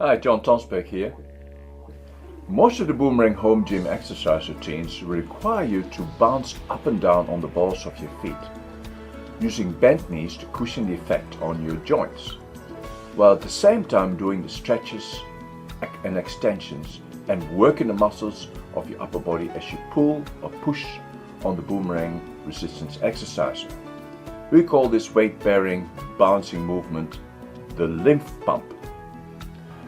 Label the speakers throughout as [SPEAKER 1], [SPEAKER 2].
[SPEAKER 1] Hi, John Tonsberg here. Most of the Boomerang Home Gym exercise routines require you to bounce up and down on the balls of your feet, using bent knees to cushion the effect on your joints, while at the same time doing the stretches and extensions and working the muscles of your upper body as you pull or push on the boomerang resistance exercise. We call this weight-bearing bouncing movement the lymph pump.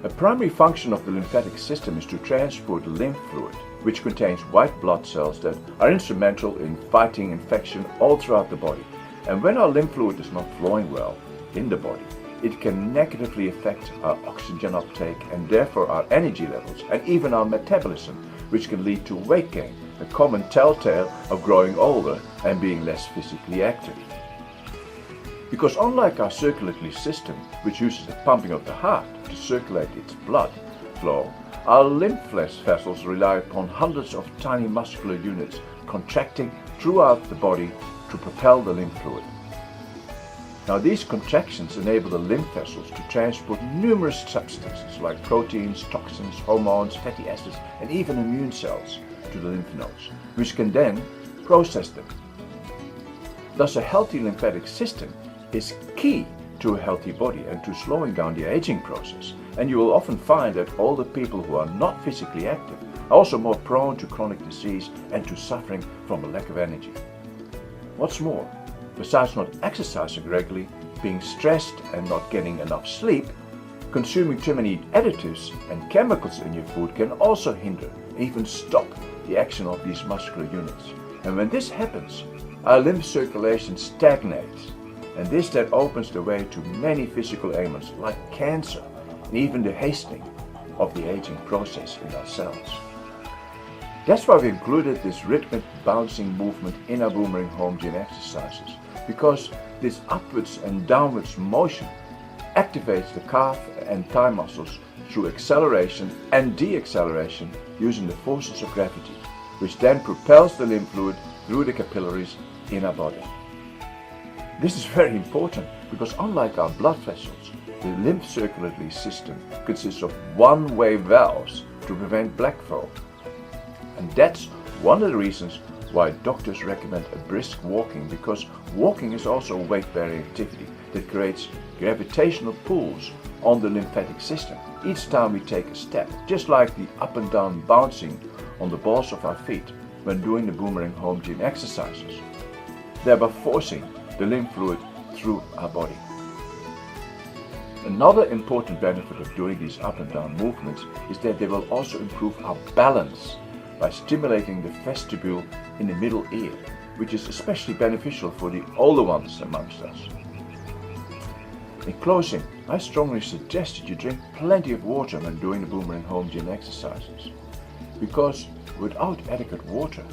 [SPEAKER 1] A primary function of the lymphatic system is to transport lymph fluid, which contains white blood cells that are instrumental in fighting infection all throughout the body. And when our lymph fluid is not flowing well in the body, it can negatively affect our oxygen uptake and therefore our energy levels and even our metabolism, which can lead to weight gain, a common telltale of growing older and being less physically active. Because unlike our circulatory system, which uses the pumping of the heart to circulate its blood flow, our lymph vessels rely upon hundreds of tiny muscular units contracting throughout the body to propel the lymph fluid. Now, these contractions enable the lymph vessels to transport numerous substances like proteins, toxins, hormones, fatty acids, and even immune cells to the lymph nodes, which can then process them. Thus, a healthy lymphatic system is key to a healthy body and to slowing down the aging process. And you will often find that older people who are not physically active are also more prone to chronic disease and to suffering from a lack of energy. What's more, besides not exercising regularly, being stressed and not getting enough sleep, consuming too many additives and chemicals in your food can also hinder, even stop the action of these muscular units. And when this happens, our lymph circulation stagnates. And this then opens the way to many physical ailments like cancer and even the hastening of the aging process in our cells. That's why we included this rhythmic bouncing movement in our Boomerang Home Gym exercises, because this upwards and downwards motion activates the calf and thigh muscles through acceleration and deacceleration using the forces of gravity, which then propels the lymph fluid through the capillaries in our body. This is very important because unlike our blood vessels, the lymph circulatory system consists of one-way valves to prevent black flow. And that's one of the reasons why doctors recommend a brisk walking, because walking is also a weight-bearing activity that creates gravitational pulls on the lymphatic system each time we take a step, just like the up and down bouncing on the balls of our feet when doing the Boomerang Home Gym exercises, thereby forcing the lymph fluid through our body. Another important benefit of doing these up and down movements is that they will also improve our balance by stimulating the vestibule in the middle ear, which is especially beneficial for the older ones amongst us. In closing, I strongly suggest that you drink plenty of water when doing the Boomerang Home Gym exercises, because without adequate water,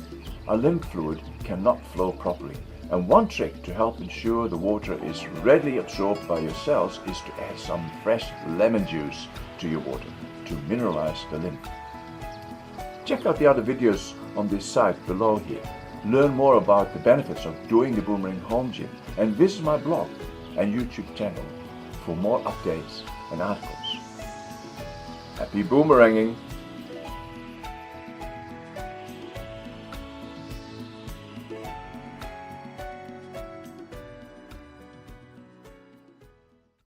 [SPEAKER 1] our lymph fluid cannot flow properly. And one trick to help ensure the water is readily absorbed by your cells is to add some fresh lemon juice to your water to mineralize the lymph. Check out the other videos on this site below here. Learn more about the benefits of doing the Boomerang Home Gym and visit my blog and YouTube channel for more updates and articles. Happy boomeranging!